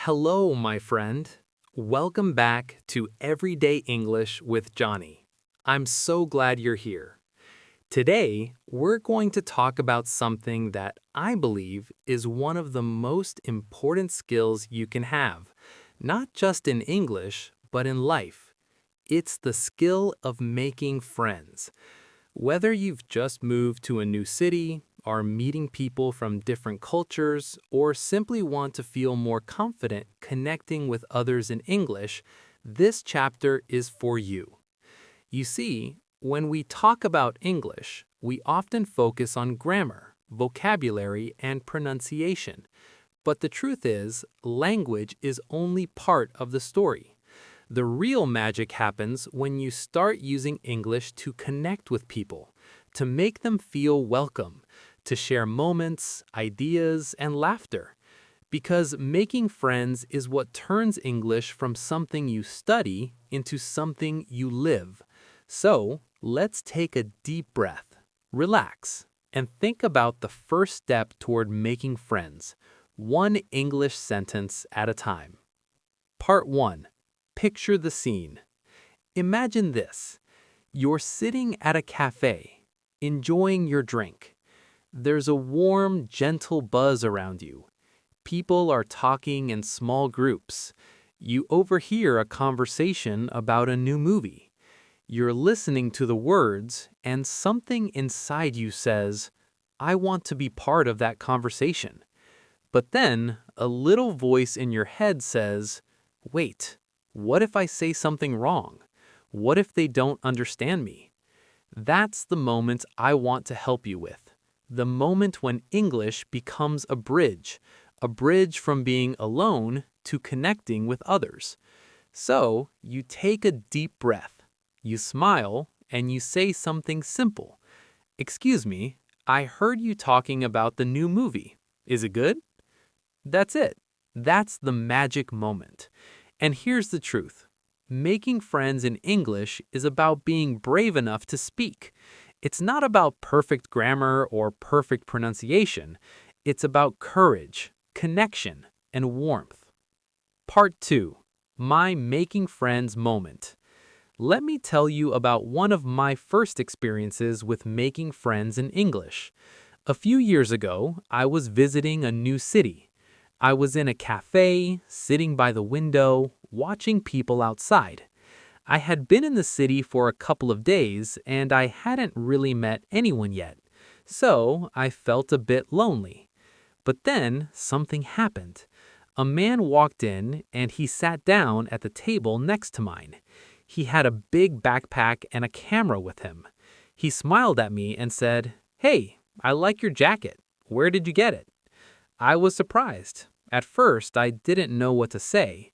Hello, my friend. Welcome back to Everyday English with Johnny. I'm so glad you're here. Today, we're going to talk about something that I believe is one of the most important skills you can have, not just in English, but in life. It's the skill of making friends. Whether you've just moved to a new city, are meeting people from different cultures, or simply want to feel more confident connecting with others in English, this chapter is for you. You see, when we talk about English, we often focus on grammar, vocabulary, and pronunciation. But the truth is, language is only part of the story. The real magic happens when you start using English to connect with people, to make them feel welcome, to share moments, ideas, and laughter. Because making friends is what turns English from something you study into something you live. So, let's take a deep breath, relax, and think about the first step toward making friends, one English sentence at a time. Part 1. Picture the scene. Imagine this. You're sitting at a café, enjoying your drink. There's a warm, gentle buzz around you. People are talking in small groups. You overhear a conversation about a new movie. You're listening to the words, and something inside you says, I want to be part of that conversation. But then, a little voice in your head says, wait, what if I say something wrong? What if they don't understand me? That's the moment I want to help you with. The moment when English becomes a bridge from being alone to connecting with others. So, you take a deep breath, you smile, and you say something simple. Excuse me, I heard you talking about the new movie. Is it good? That's it. That's the magic moment. And here's the truth. Making friends in English is about being brave enough to speak. It's not about perfect grammar or perfect pronunciation. It's about courage, connection, and warmth. Part 2. My making friends moment. Let me tell you about one of my first experiences with making friends in English. A few years ago, I was visiting a new city. I was in a cafe, sitting by the window, watching people outside. I had been in the city for a couple of days and I hadn't really met anyone yet, so I felt a bit lonely. But then something happened. A man walked in and he sat down at the table next to mine. He had a big backpack and a camera with him. He smiled at me and said, Hey, I like your jacket. Where did you get it? I was surprised. At first, I didn't know what to say.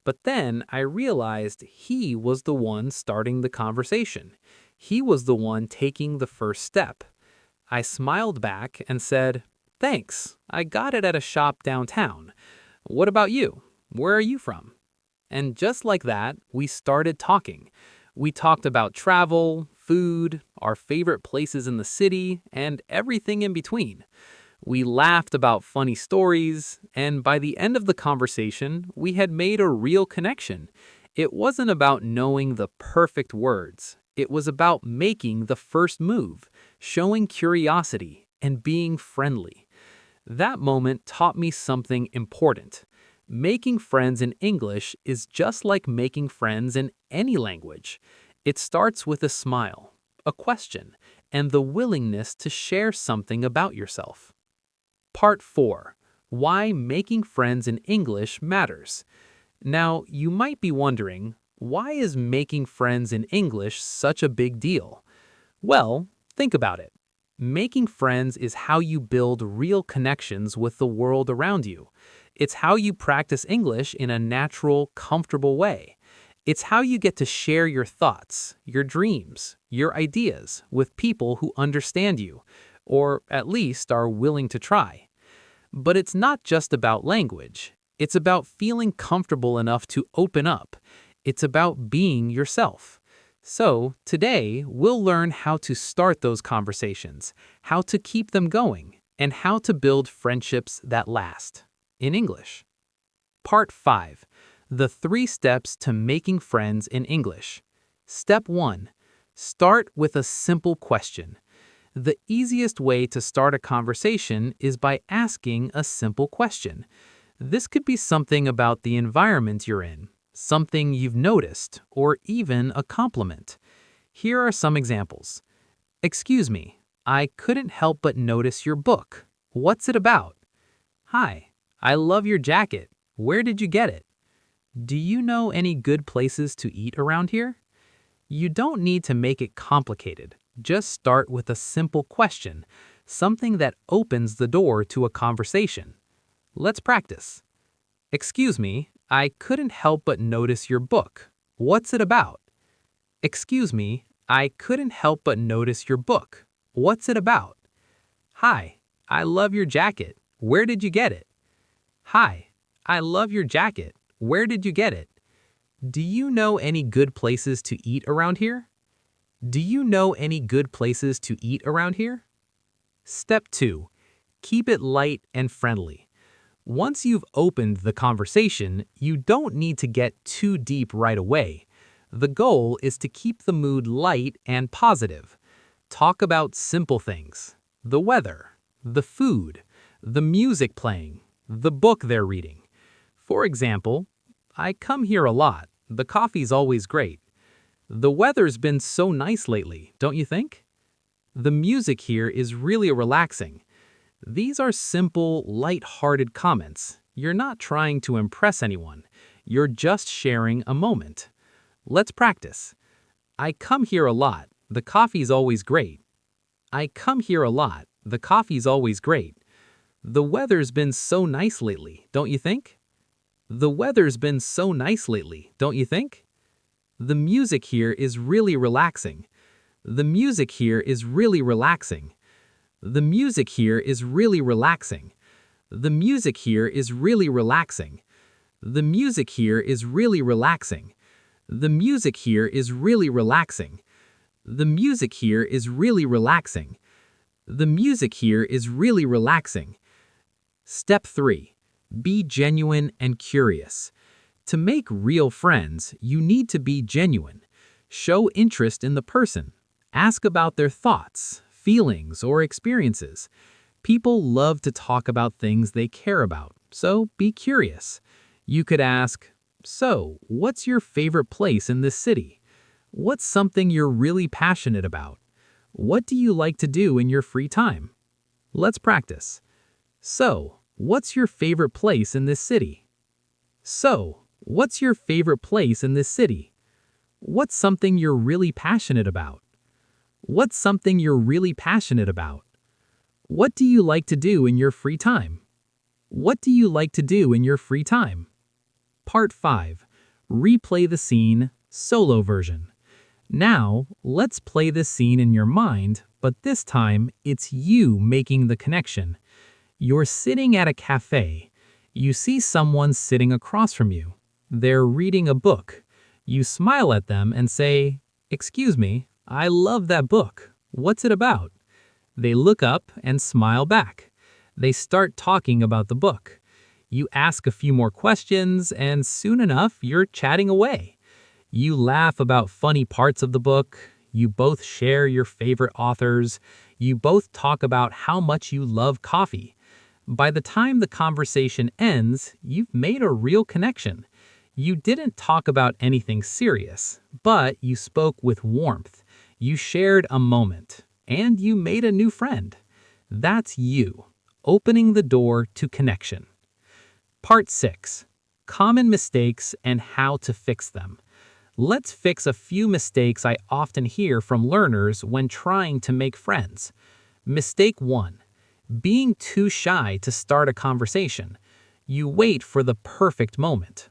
But then I realized he was the one starting the conversation. He was the one taking the first step. I smiled back and said, Thanks, I got it at a shop downtown. What about you? Where are you from? And just like that, we started talking. We talked about travel, food, our favorite places in the city, and everything in between. We laughed about funny stories, and by the end of the conversation, we had made a real connection. It wasn't about knowing the perfect words. It was about making the first move, showing curiosity, and being friendly. That moment taught me something important. Making friends in English is just like making friends in any language. It starts with a smile, a question, and the willingness to share something about yourself. Part 4. Why making friends in English matters. Now, you might be wondering, why is making friends in English such a big deal? Well, think about it. Making friends is how you build real connections with the world around you. It's how you practice English in a natural, comfortable way. It's how you get to share your thoughts, your dreams, your ideas with people who understand you, or at least are willing to try. But it's not just about language. It's about feeling comfortable enough to open up. It's about being yourself. So, today, we'll learn how to start those conversations, how to keep them going, and how to build friendships that last. In English. Part 5. The 3 Steps to Making Friends in English. Step 1. Start with a simple question. The easiest way to start a conversation is by asking a simple question. This could be something about the environment you're in, something you've noticed, or even a compliment. Here are some examples. Excuse me, I couldn't help but notice your book. What's it about? Hi, I love your jacket. Where did you get it? Do you know any good places to eat around here? You don't need to make it complicated. Just start with a simple question, something that opens the door to a conversation. Let's practice. Excuse me, I couldn't help but notice your book. What's it about? Excuse me, I couldn't help but notice your book. What's it about? Hi, I love your jacket. Where did you get it? Hi, I love your jacket. Where did you get it? Do you know any good places to eat around here? Do you know any good places to eat around here? Step 2. Keep it light and friendly. Once you've opened the conversation, you don't need to get too deep right away. The goal is to keep the mood light and positive. Talk about simple things: the weather, the food, the music playing, the book they're reading. For example, I come here a lot. The coffee's always great. The weather's been so nice lately, don't you think? The music here is really relaxing. These are simple, light-hearted comments. You're not trying to impress anyone. You're just sharing a moment. Let's practice. I come here a lot. The coffee's always great. I come here a lot. The coffee's always great. The weather's been so nice lately, don't you think? The weather's been so nice lately, don't you think? The music here is really relaxing. The music here is really relaxing. The music here is really relaxing. The music here is really relaxing. The music here is really relaxing. The music here is really relaxing. The music here is really relaxing. The music here is really relaxing. Step 3. Be genuine and curious. To make real friends, you need to be genuine. Show interest in the person. Ask about their thoughts, feelings, or experiences. People love to talk about things they care about, so be curious. You could ask, "So, what's your favorite place in this city? What's something you're really passionate about? What do you like to do in your free time?" Let's practice. So, what's your favorite place in this city? So, what's your favorite place in this city? What's something you're really passionate about? What's something you're really passionate about? What do you like to do in your free time? What do you like to do in your free time? Part 5. Replay the scene, solo version. Now, let's play this scene in your mind, but this time it's you making the connection. You're sitting at a cafe. You see someone sitting across from you. They're reading a book. You smile at them and say, "Excuse me, I love that book. What's it about?" They look up and smile back. They start talking about the book. You ask a few more questions, and soon enough, you're chatting away. You laugh about funny parts of the book. You both share your favorite authors. You both talk about how much you love coffee. By the time the conversation ends, you've made a real connection. You didn't talk about anything serious, but you spoke with warmth. You shared a moment, and you made a new friend. That's you, opening the door to connection. Part 6. Common mistakes and how to fix them. Let's fix a few mistakes I often hear from learners when trying to make friends. Mistake 1. Being too shy to start a conversation. You wait for the perfect moment.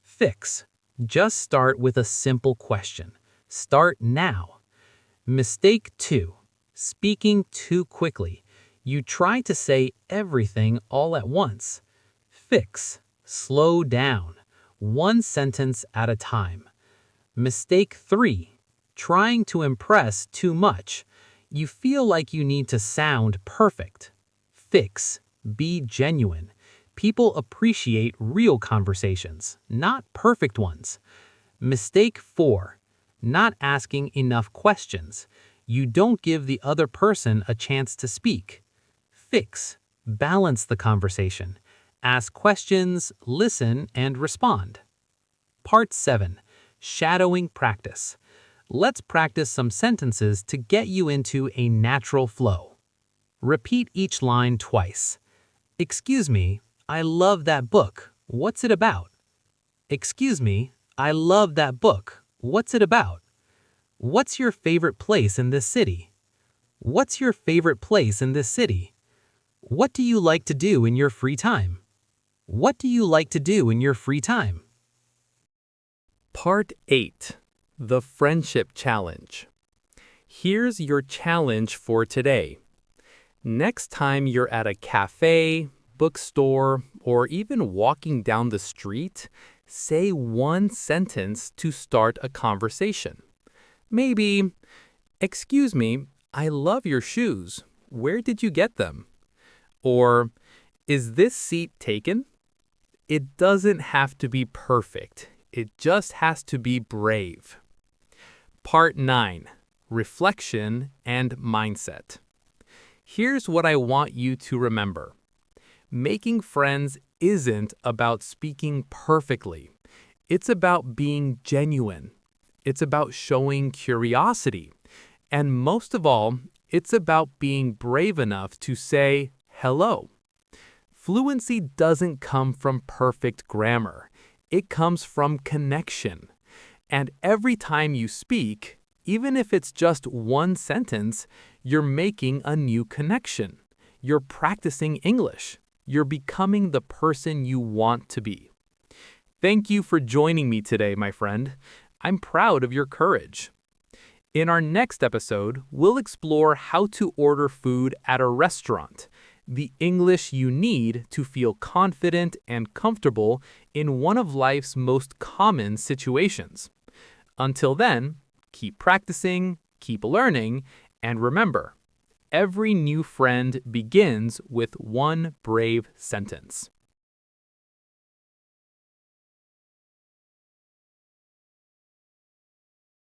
Fix. Just start with a simple question. Start now. Mistake 2. Speaking too quickly. You try to say everything all at once. Fix. Slow down. One sentence at a time. Mistake 3. Trying to impress too much. You feel like you need to sound perfect. Fix. Be genuine. People appreciate real conversations, not perfect ones. Mistake 4. Not asking enough questions. You don't give the other person a chance to speak. Fix. Balance the conversation. Ask questions, listen, and respond. Part 7. Shadowing practice. Let's practice some sentences to get you into a natural flow. Repeat each line twice. Excuse me, I love that book. What's it about? Excuse me, I love that book. What's it about? What's your favorite place in this city? What's your favorite place in this city? What do you like to do in your free time? What do you like to do in your free time? Part 8. The Friendship Challenge. Here's your challenge for today. Next time you're at a cafe, bookstore, or even walking down the street, say one sentence to start a conversation. Maybe, "Excuse me, I love your shoes. Where did you get them?" Or, "Is this seat taken?" It doesn't have to be perfect. It just has to be brave. Part 9. Reflection and Mindset. Here's what I want you to remember. Making friends isn't about speaking perfectly. It's about being genuine. It's about showing curiosity. And most of all, it's about being brave enough to say hello. Fluency doesn't come from perfect grammar. It comes from connection. And every time you speak, even if it's just one sentence, you're making a new connection. You're practicing English. You're becoming the person you want to be. Thank you for joining me today, my friend. I'm proud of your courage. In our next episode, we'll explore how to order food at a restaurant, the English you need to feel confident and comfortable in one of life's most common situations. Until then, keep practicing, keep learning, and remember, every new friend begins with one brave sentence.